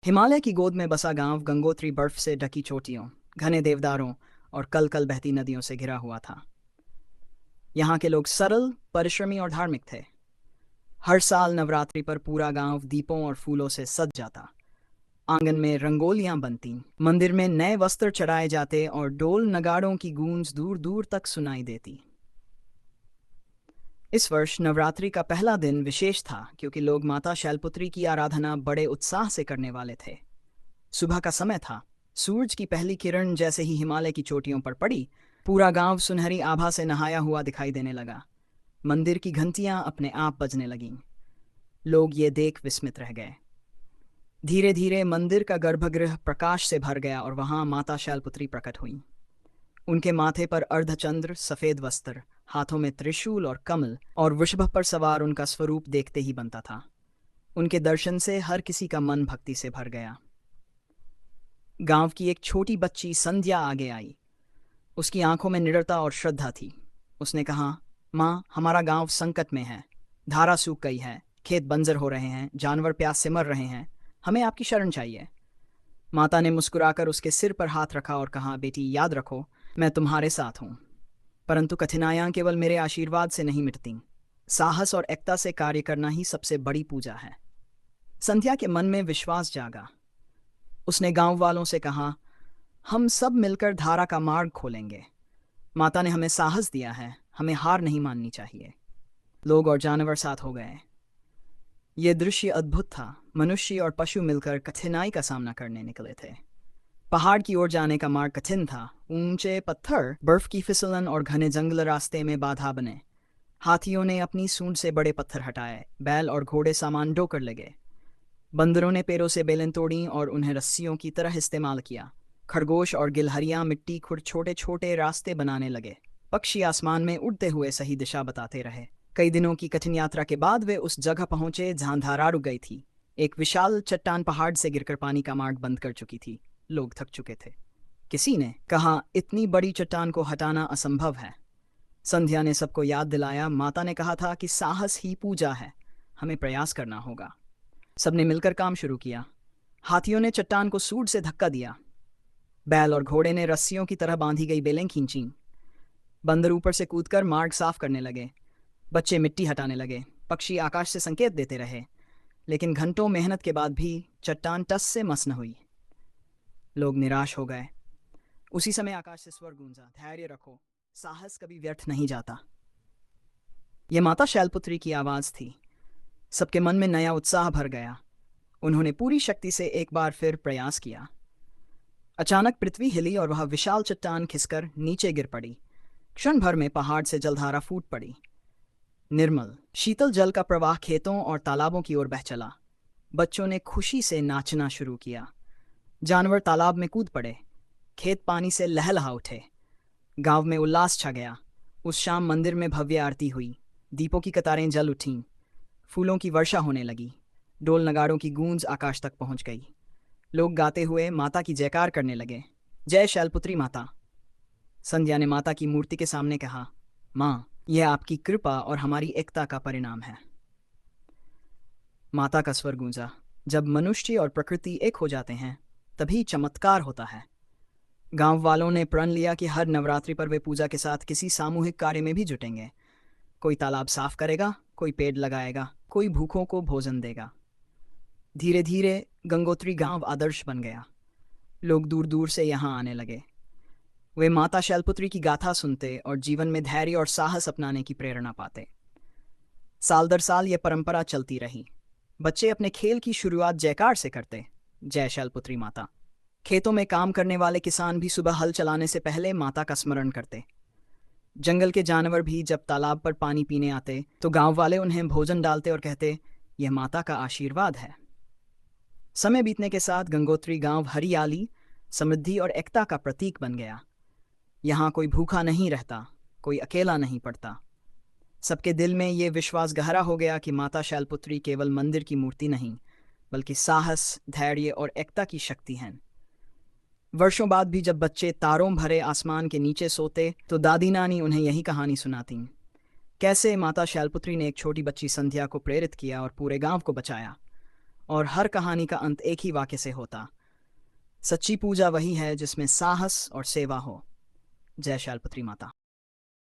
हिमालय की गोद में बसा गांव गंगोत्री बर्फ से ढकी चोटियों, घने देवदारों और कल कल बहती नदियों से घिरा हुआ था। यहाँ के लोग सरल, परिश्रमी और धार्मिक थे। हर साल नवरात्रि पर पूरा गांव दीपों और फूलों से सज जाता। आंगन में रंगोलियां बनती, मंदिर में नए वस्त्र चढ़ाए जाते और डोल नगाड़ों की गूंज दूर दूर तक सुनाई देती। इस वर्ष नवरात्रि का पहला दिन विशेष था क्योंकि लोग माता शैलपुत्री की आराधना बड़े उत्साह से करने वाले थे। सुबह का समय था। सूरज की पहली किरण जैसे ही हिमालय की चोटियों पर पड़ी, पूरा गांव सुनहरी आभा से नहाया हुआ दिखाई देने लगा। मंदिर की घंटियां अपने आप बजने लगीं। लोग ये देख विस्मित रह गए। धीरे धीरे मंदिर का गर्भगृह प्रकाश से भर गया और वहां माता शैलपुत्री प्रकट हुई। उनके माथे पर अर्धचंद्र, सफेद वस्त्र, हाथों में त्रिशूल और कमल, और वृषभ पर सवार उनका स्वरूप देखते ही बनता था। उनके दर्शन से हर किसी का मन भक्ति से भर गया। गांव की एक छोटी बच्ची संध्या आगे आई। उसकी आंखों में निडरता और श्रद्धा थी। उसने कहा, माँ, हमारा गांव संकट में है। धारा सूख गई है, खेत बंजर हो रहे हैं, जानवर प्यास से मर रहे हैं। हमें आपकी शरण चाहिए। माता ने मुस्कुराकर उसके सिर पर हाथ रखा और कहा, बेटी, याद रखो, मैं तुम्हारे साथ हूँ। परंतु कठिनाइयां केवल मेरे आशीर्वाद से नहीं मिटती। साहस और एकता से कार्य करना ही सबसे बड़ी पूजा है। संध्या के मन में विश्वास जागा। उसने गांव वालों से कहा, हम सब मिलकर धारा का मार्ग खोलेंगे। माता ने हमें साहस दिया है, हमें हार नहीं माननी चाहिए। लोग और जानवर साथ हो गए। ये दृश्य अद्भुत था। मनुष्य और पशु मिलकर कठिनाई का सामना करने निकले थे। पहाड़ की ओर जाने का मार्ग कठिन था। ऊंचे पत्थर, बर्फ की फिसलन और घने जंगल रास्ते में बाधा बने। हाथियों ने अपनी सूंड से बड़े पत्थर हटाए। बैल और घोड़े सामान ढोकर ले गए। बंदरों ने पैरों से बेलें तोड़ी और उन्हें रस्सियों की तरह इस्तेमाल किया। खरगोश और गिलहरियां मिट्टी खुद छोटे छोटे रास्ते बनाने लगे। पक्षी आसमान में उड़ते हुए सही दिशा बताते रहे। कई दिनों की कठिन यात्रा के बाद वे उस जगह पहुंचे जहां धारा रुक गई थी। एक विशाल चट्टान पहाड़ से गिरकर पानी का मार्ग बंद कर चुकी थी। लोग थक चुके थे। किसी ने कहा, इतनी बड़ी चट्टान को हटाना असंभव है। संध्या ने सबको याद दिलाया, माता ने कहा था कि साहस ही पूजा है, हमें प्रयास करना होगा। सबने मिलकर काम शुरू किया। हाथियों ने चट्टान को सूंड से धक्का दिया। बैल और घोड़े ने रस्सियों की तरह बांधी गई बेलें खींची। बंदर ऊपर से कूदकर मार्ग साफ करने लगे। बच्चे मिट्टी हटाने लगे। पक्षी आकाश से संकेत देते रहे। लेकिन घंटों मेहनत के बाद भी चट्टान टस से मस न हुई। लोग निराश हो गए। उसी समय आकाश से स्वर गूंजा, धैर्य रखो, साहस कभी व्यर्थ नहीं जाता। यह माता शैलपुत्री की आवाज थी। सबके मन में नया उत्साह भर गया। उन्होंने पूरी शक्ति से एक बार फिर प्रयास किया। अचानक पृथ्वी हिली और वह विशाल चट्टान खिसकर नीचे गिर पड़ी। क्षण भर में पहाड़ से जलधारा फूट पड़ी। निर्मल शीतल जल का प्रवाह खेतों और तालाबों की ओर बह चला। बच्चों ने खुशी से नाचना शुरू किया। जानवर तालाब में कूद पड़े। खेत पानी से लहलहा उठे। गांव में उल्लास छा गया। उस शाम मंदिर में भव्य आरती हुई। दीपों की कतारें जल उठीं। फूलों की वर्षा होने लगी। डोल नगाड़ों की गूंज आकाश तक पहुंच गई। लोग गाते हुए माता की जयकार करने लगे। जय शैलपुत्री माता। संध्या ने माता की मूर्ति के सामने कहा, माँ, यह आपकी कृपा और हमारी एकता का परिणाम है। माता का स्वर गूंजा, जब मनुष्य और प्रकृति एक हो जाते हैं तभी चमत्कार होता है। गांव वालों ने प्रण लिया कि हर नवरात्रि पर वे पूजा के साथ किसी सामूहिक कार्य में भी जुटेंगे। कोई तालाब साफ करेगा, कोई पेड़ लगाएगा, कोई भूखों को भोजन देगा। धीरे धीरे गंगोत्री गांव आदर्श बन गया। लोग दूर दूर से यहाँ आने लगे। वे माता शैलपुत्री की गाथा सुनते और जीवन में धैर्य और साहस अपनाने की प्रेरणा पाते। साल दर साल ये परंपरा चलती रही। बच्चे अपने खेल की शुरुआत जयकार से करते, जय शैलपुत्री माता। खेतों में काम करने वाले किसान भी सुबह हल चलाने से पहले माता का स्मरण करते। जंगल के जानवर भी जब तालाब पर पानी पीने आते तो गांव वाले उन्हें भोजन डालते और कहते, यह माता का आशीर्वाद है। समय बीतने के साथ गंगोत्री गांव हरियाली, समृद्धि और एकता का प्रतीक बन गया। यहाँ कोई भूखा नहीं रहता, कोई अकेला नहीं पड़ता। सबके दिल में ये विश्वास गहरा हो गया कि माता शैलपुत्री केवल मंदिर की मूर्ति नहीं, बल्कि साहस, धैर्य और एकता की शक्ति हैं। वर्षों बाद भी जब बच्चे तारों भरे आसमान के नीचे सोते तो दादी नानी उन्हें यही कहानी सुनाती, कैसे माता शैलपुत्री ने एक छोटी बच्ची संध्या को प्रेरित किया और पूरे गांव को बचाया। और हर कहानी का अंत एक ही वाक्य से होता, सच्ची पूजा वही है जिसमें साहस और सेवा हो। जय शैलपुत्री माता।